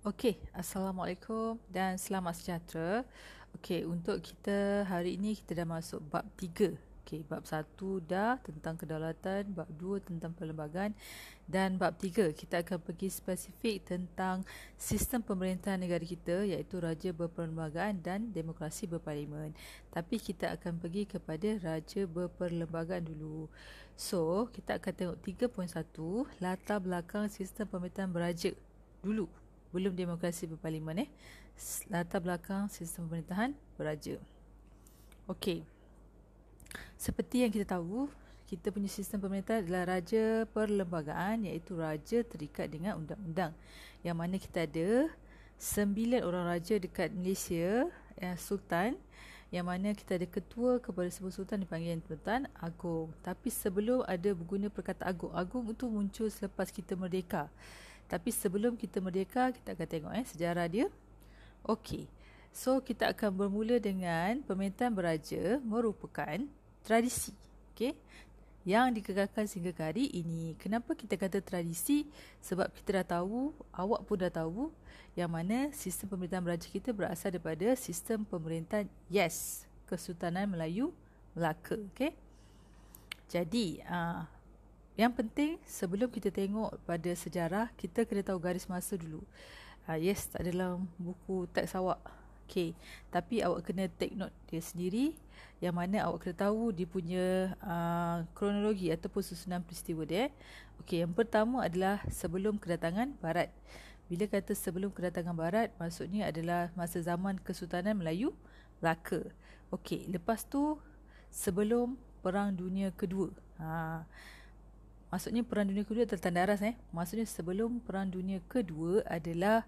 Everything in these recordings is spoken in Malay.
Okey, Assalamualaikum dan selamat sejahtera. Okey, untuk kita hari ini kita dah masuk bab 3. Okey, bab 1 dah tentang kedaulatan, bab 2 tentang perlembagaan dan bab 3 kita akan pergi spesifik tentang sistem pemerintahan negara kita iaitu raja berperlembagaan dan demokrasi berparlimen. Tapi kita akan pergi kepada raja berperlembagaan dulu. So, kita akan tengok 3.1 latar belakang sistem pemerintahan beraja dulu. Belum demokrasi berparlimen latar belakang sistem pemerintahan beraja. Okey. Seperti yang kita tahu, kita punya sistem pemerintahan adalah raja perlembagaan iaitu raja terikat dengan undang-undang. Yang mana kita ada 9 orang raja dekat Malaysia, sultan, yang mana kita ada ketua kepada sebuah sultan dipanggil Sultan Agong. Tapi sebelum ada berguna perkataan Agong, Agong itu muncul selepas kita merdeka. Tapi sebelum kita merdeka, kita akan tengok sejarah dia. Okey. So, kita akan bermula dengan pemerintahan beraja merupakan tradisi. Okey. Yang dikekalkan sehingga ke hari ini. Kenapa kita kata tradisi? Sebab kita dah tahu, awak pun dah tahu, yang mana sistem pemerintahan beraja kita berasal daripada sistem pemerintahan YES, Kesultanan Melayu Melaka. Okey. Jadi, yang penting sebelum kita tengok pada sejarah, kita kena tahu garis masa dulu. Yes, tak dalam buku teks awak. Okay. Tapi awak kena take note dia sendiri, yang mana awak kena tahu dia punya kronologi ataupun susunan peristiwa dia. Okay, yang pertama adalah sebelum kedatangan Barat. Bila kata sebelum kedatangan Barat, maksudnya adalah masa zaman Kesultanan Melayu Melaka. Okay, lepas tu sebelum Perang Dunia Kedua. Maksudnya Perang Dunia Kedua adalah tanda aras. Maksudnya sebelum Perang Dunia Kedua adalah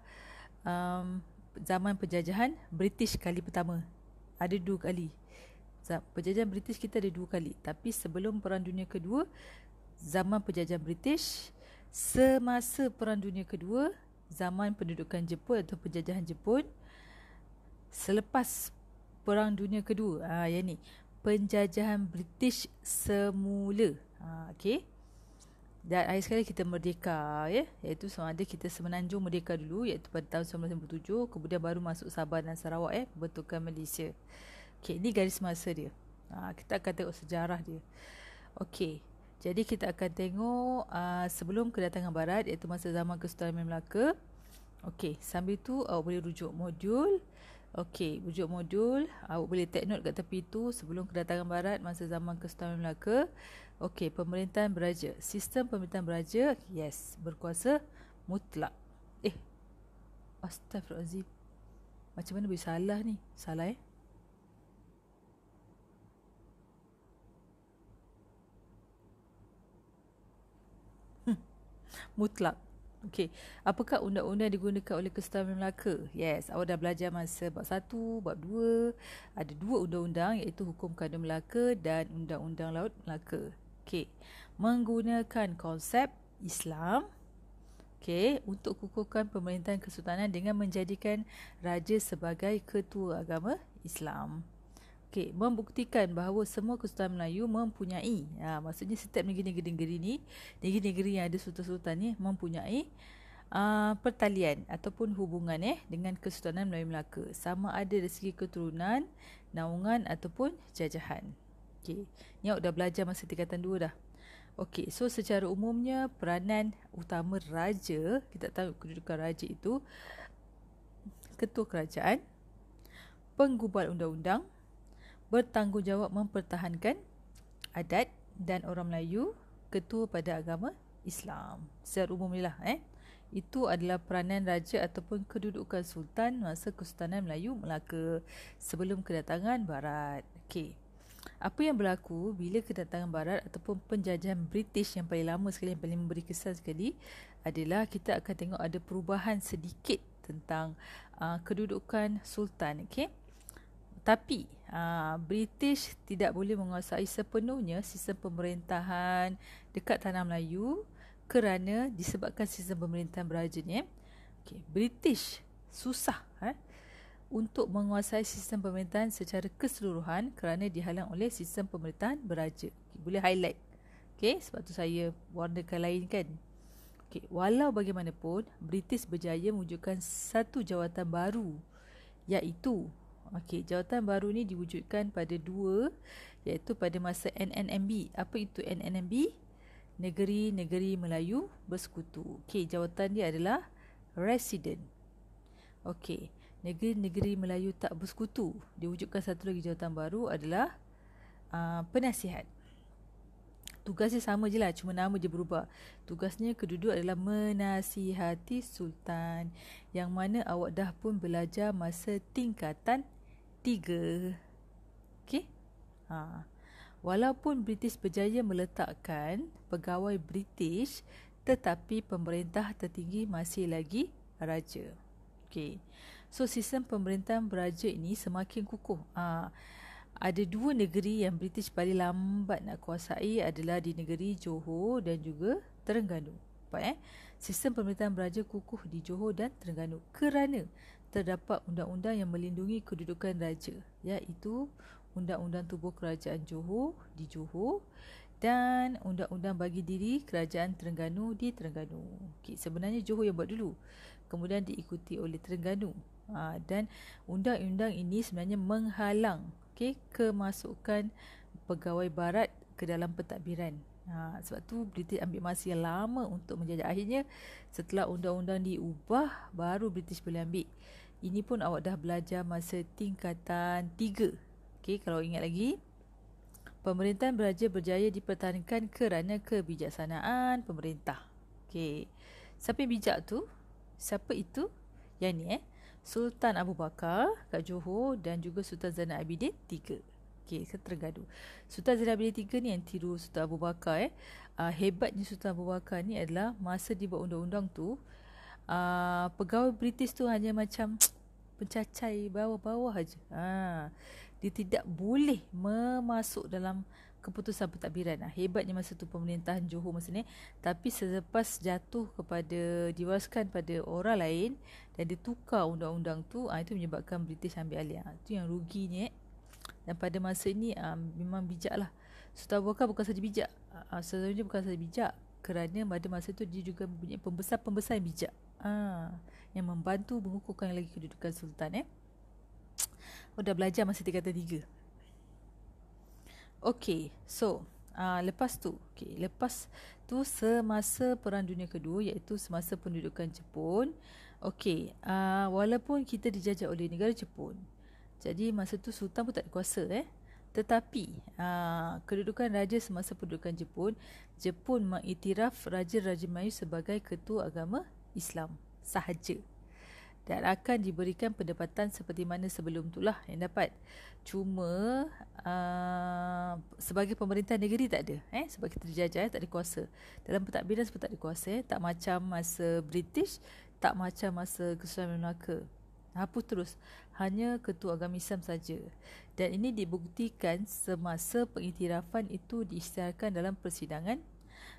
zaman penjajahan British kali pertama. Ada 2 kali. Penjajahan British kita ada 2 kali. Tapi sebelum Perang Dunia Kedua, zaman penjajahan British. Semasa Perang Dunia Kedua, zaman pendudukan Jepun atau penjajahan Jepun. Selepas Perang Dunia Kedua, yang ni penjajahan British semula. Okey. Dan akhir sekali kita merdeka, iaitu sama ada kita semenanjung merdeka dulu, iaitu pada tahun 1957, kemudian baru masuk Sabah dan Sarawak, pembentukan Malaysia. Okey, ini garis masa dia. Kita akan tengok sejarah dia. Okey, jadi kita akan tengok sebelum kedatangan Barat, iaitu masa zaman Kesultanan Melaka. Okey, sambil tu awak boleh rujuk modul. Okey, rujuk modul, awak boleh take note kat tepi tu sebelum kedatangan Barat masa zaman Kesultanan Melaka. Okey, pemerintahan beraja. Sistem pemerintahan beraja, yes, berkuasa mutlak. Astaghfirullahaladzim. Macam mana boleh salah ni? Salah mutlak. Okey, apakah undang-undang digunakan oleh Kesultanan Melaka? Yes, awak dah belajar masa bab 1, bab 2. Ada 2 undang-undang iaitu Hukum Kadun Melaka dan Undang-Undang Laut Melaka. Okey, menggunakan konsep Islam, okey, untuk kukuhkan pemerintahan kesultanan dengan menjadikan raja sebagai ketua agama Islam. Okey, membuktikan bahawa semua Kesultanan Melayu mempunyai, maksudnya setiap negeri-negeri ni, negeri-negeri yang ada sultan-sultan ni mempunyai pertalian ataupun hubungan dengan Kesultanan Melayu Melaka, sama ada dari segi keturunan, naungan ataupun jajahan. Okey, ni awak dah belajar masa tingkatan 2 dah. Okey, so secara umumnya peranan utama raja, kita tahu kedudukan raja itu ketua kerajaan, penggubal undang-undang, bertanggungjawab mempertahankan adat dan orang Melayu, ketua pada agama Islam. Secara umum ni lah. Itu adalah peranan raja ataupun kedudukan sultan masa Kesultanan Melayu Melaka sebelum kedatangan Barat. Okey. Apa yang berlaku bila kedatangan Barat ataupun penjajahan British yang paling lama sekali, yang paling memberi kesan sekali, adalah kita akan tengok ada perubahan sedikit tentang kedudukan sultan. Okey. Tapi British tidak boleh menguasai sepenuhnya sistem pemerintahan dekat tanah Melayu kerana disebabkan sistem pemerintahan beraja ni. Okay, British susah untuk menguasai sistem pemerintahan secara keseluruhan kerana dihalang oleh sistem pemerintahan beraja. Okay, boleh highlight. Okay, sebab tu saya warnakan lain kan. Okey, walau bagaimanapun, British berjaya mewujudkan satu jawatan baru, iaitu jawatan baru ni diwujudkan pada dua, iaitu pada masa NNMB. Apa itu NNMB? Negeri-negeri Melayu Bersekutu. Okey, jawatan dia adalah resident. Okey, negeri-negeri Melayu tak bersekutu diwujudkan satu lagi jawatan baru adalah penasihat. Tugasnya sama je lah, cuma nama je berubah. Tugasnya kedua adalah menasihati Sultan, yang mana awak dah pun belajar masa tingkatan 3. Okey? Walaupun British berjaya meletakkan pegawai British, tetapi pemerintah tertinggi masih lagi raja. Okey. So sistem pemerintahan beraja ini semakin kukuh. Ada dua negeri yang British paling lambat nak kuasai adalah di negeri Johor dan juga Terengganu. Nampak Sistem pemerintahan beraja kukuh di Johor dan Terengganu kerana terdapat undang-undang yang melindungi kedudukan raja, iaitu Undang-Undang Tubuh Kerajaan Johor di Johor dan Undang-Undang Bagi Diri Kerajaan Terengganu di Terengganu. Sebenarnya Johor yang buat dulu, kemudian diikuti oleh Terengganu. Dan undang-undang ini sebenarnya menghalang kemasukan pegawai barat ke dalam pentadbiran. Sebab tu British ambil masa yang lama untuk menjajah. Akhirnya setelah undang-undang diubah, baru British boleh ambil. Ini pun awak dah belajar masa tingkatan 3. Kalau ingat lagi, pemerintahan beraja berjaya dipertahankan kerana kebijaksanaan pemerintah. Siapa yang bijak tu? Siapa itu? Yang ni Sultan Abu Bakar kat Johor dan juga Sultan Zainal Abidin 3. Terengganu. Sultan Zainal Abidin 3 ni yang tiru Sultan Abu Bakar. Hebatnya Sultan Abu Bakar ni adalah masa dibuat undang-undang tu, pegawai British tu hanya macam pencacai bawah-bawah aja. Dia tidak boleh memasuk dalam keputusan pentadbiran. Hebatnya masa tu pemerintahan Johor masa ni. Tapi selepas jatuh diwariskan pada orang lain dan dia tukar undang-undang tu, itu menyebabkan British ambil alih. Itu yang ruginya. Dan pada masa ini memang bijak lah. Sultan Abu Bakar bukan saja bijak, sebenarnya bukan saja bijak, kerana pada masa itu dia juga mempunyai pembesar-pembesar yang bijak, yang membantu mengukuhkan lagi kedudukan Sultan. Dah belajar masa tingkatan 3. Lepas tu semasa Perang Dunia Kedua, iaitu semasa pendudukan Jepun. Walaupun kita dijajah oleh negara Jepun, jadi masa tu Sultan pun tak ada kuasa. Tetapi kedudukan raja semasa pendudukan Jepun mengiktiraf Raja-Raja Melayu sebagai ketua agama Islam sahaja, dan akan diberikan pendapatan seperti mana sebelum itulah yang dapat. Cuma sebagai pemerintah negeri tak ada, sebab kita dijajah, tak ada kuasa. Dalam pentadbiran sebab tak ada kuasa, tak macam masa British, tak macam masa Kesultanan Melaka. Hapus terus, hanya ketua agama Islam saja. Dan ini dibuktikan semasa pengiktirafan itu diisytiharkan dalam persidangan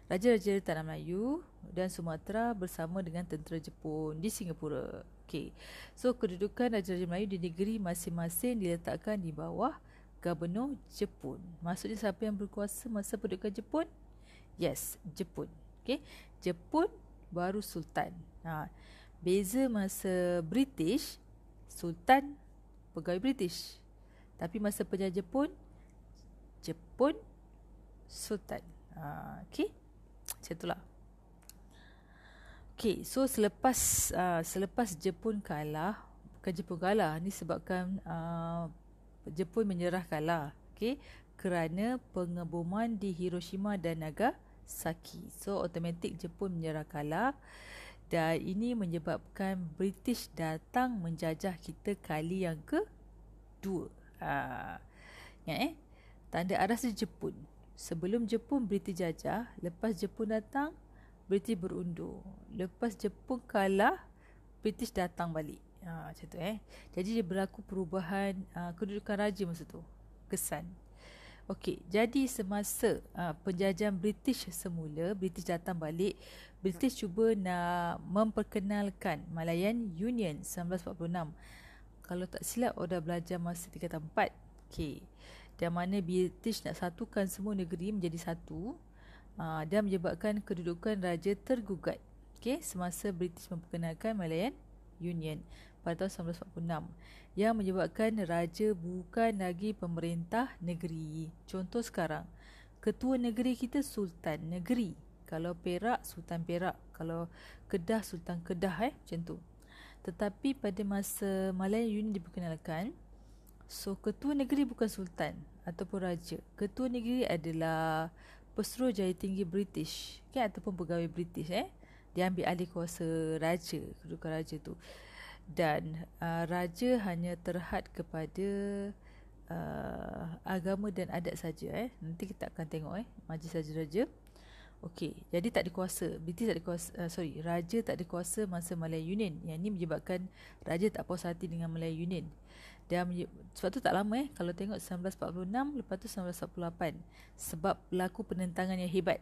Raja-Raja Tanah Melayu dan Sumatera bersama dengan tentera Jepun di Singapura. So kedudukan Raja-Raja Melayu di negeri masing-masing diletakkan di bawah Gubernur Jepun. Maksudnya siapa yang berkuasa masa pendudukan Jepun? Yes, Jepun. Jepun baru Sultan. Beza masa British, Sultan pegawai British. Tapi masa penjajah Jepun, Sultan. Macam itulah. So selepas Jepun kalah, bukan Jepun kalah, ni sebabkan Jepun menyerah kalah, kerana pengeboman di Hiroshima dan Nagasaki. So automatik Jepun menyerah kalah, dan ini menyebabkan British datang menjajah kita kali yang kedua. Tanda aras di Jepun. Sebelum Jepun British jajah, lepas Jepun datang British berundur. Lepas Jepun kalah, British datang balik. Macam tu Jadi dia berlaku perubahan kedudukan raja masa tu. Kesan. Jadi semasa penjajahan British semula, British datang balik, British cuba nak memperkenalkan Malayan Union 1946. Kalau tak silap, dah belajar masa tingkatan 4. Dan mana British nak satukan semua negeri menjadi satu, dan menyebabkan kedudukan raja tergugat. semasa British memperkenalkan Malayan Union pada tahun 1946, yang menyebabkan raja bukan lagi pemerintah negeri. Contoh sekarang, ketua negeri kita Sultan Negeri. Kalau Perak, Sultan Perak. Kalau Kedah, Sultan Kedah, macam tu. Tetapi pada masa Malayan Union diperkenalkan, so ketua negeri bukan Sultan ataupun Raja. Ketua negeri adalah Pesuruh Jaya Tinggi British, ataupun pegawai British. Dia ambil alih kuasa Raja, kedudukan Raja tu. Dan Raja hanya terhad kepada agama dan adat saja. Nanti kita akan tengok Majlis Raja-Raja. Okey, jadi tak dikuasa. British tak dikuasa, Raja tak dikuasa masa Malayan Union. Yang ini menyebabkan Raja tak puas hati dengan Malayan Union. Dan sebab tu tak lama kalau tengok 1946, lepas tu 1948. Sebab berlaku penentangan yang hebat.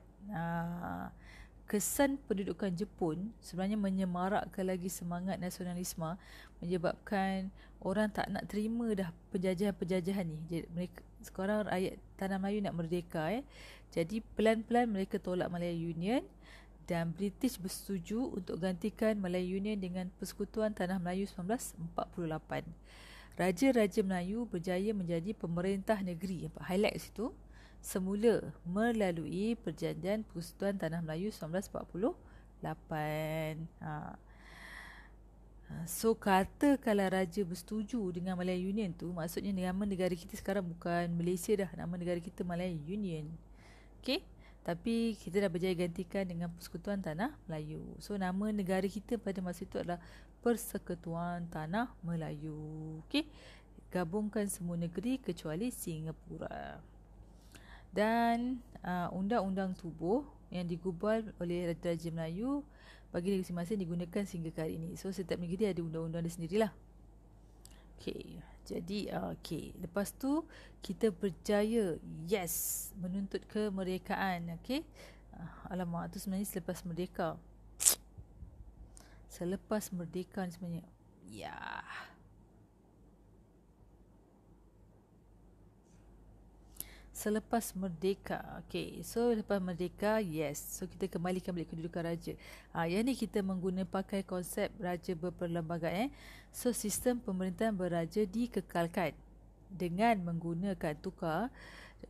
Kesan pendudukan Jepun sebenarnya menyemarakkan lagi semangat nasionalisme, menyebabkan orang tak nak terima dah penjajahan-penjajahan ni. Jadi mereka sekarang rakyat tanah Melayu nak merdeka. Jadi pelan-pelan mereka tolak Malayan Union dan British bersetuju untuk gantikan Malayan Union dengan Persekutuan Tanah Melayu 1948. Raja-raja Melayu berjaya menjadi pemerintah negeri. Highlight situ. Semula melalui Perjanjian Persekutuan Tanah Melayu 1948. So katakanlah raja bersetuju dengan Malayan Union tu, maksudnya nama negara kita sekarang bukan Malaysia dah, nama negara kita Malayan Union. Okey, tapi kita dah berjaya gantikan dengan Persekutuan Tanah Melayu. So nama negara kita pada masa itu adalah Persekutuan Tanah Melayu. Okey, gabungkan semua negeri kecuali Singapura. Dan undang-undang tubuh yang digubal oleh Raja-Raja Melayu bagi negeri masing-masing digunakan sehingga ke hari ini. So setiap negeri ada undang-undang dia sendirilah. Okey, jadi lepas tu kita berjaya menuntut kemerdekaan. Okey, alamak, tu sebenarnya selepas merdeka. Selepas merdeka sebenarnya. Selepas merdeka. Okey, so lepas merdeka, so kita kembalikan balik kedudukan raja. Yang ni kita pakai konsep raja berperlembagaan. So sistem pemerintahan beraja dikekalkan dengan menggunakan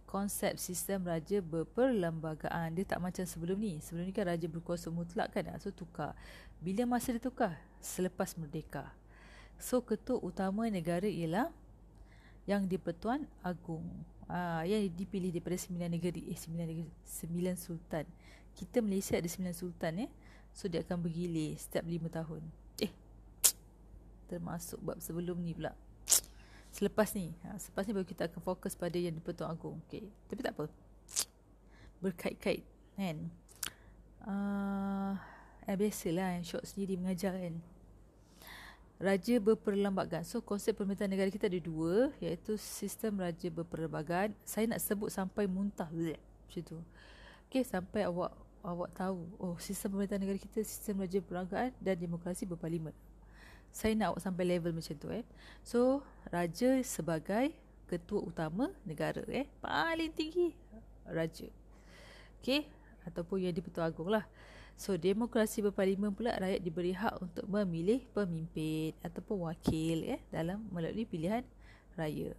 konsep sistem raja berperlembagaan. Dia tak macam sebelum ni. Sebelum ni kan raja berkuasa mutlak kan. So tukar. Bila masa dia tukar? Selepas merdeka. So ketua utama negara ialah Yang di-Pertuan Agong. Yang dipilih daripada 9 negeri. 9 sultan. Kita Malaysia ada 9 sultan. So dia akan bergilir setiap 5 tahun. Termasuk bab sebelum ni pula. Selepas ni baru kita akan fokus pada Yang di-Pertuan Agong. Okay. Tapi tak apa, berkait-kait kan. Biasalah yang Syok sendiri mengajar kan. Raja berperlembagaan. So konsep pemerintahan negara kita ada 2, iaitu sistem raja berperlembagaan. Saya nak sebut sampai muntah macam tu. Okey, sampai awak tahu sistem pemerintahan negara kita sistem raja berperlembagaan dan demokrasi berparlimen. Saya nak awak sampai level macam tu. So raja sebagai ketua utama negara, paling tinggi raja. Okey, ataupun Yang di-Pertuan Agong lah. So demokrasi berparlimen pula, rakyat diberi hak untuk memilih pemimpin ataupun wakil dalam melalui pilihan raya.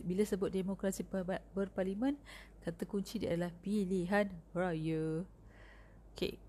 Bila sebut demokrasi berparlimen, kata kunci dia adalah pilihan raya. Okey.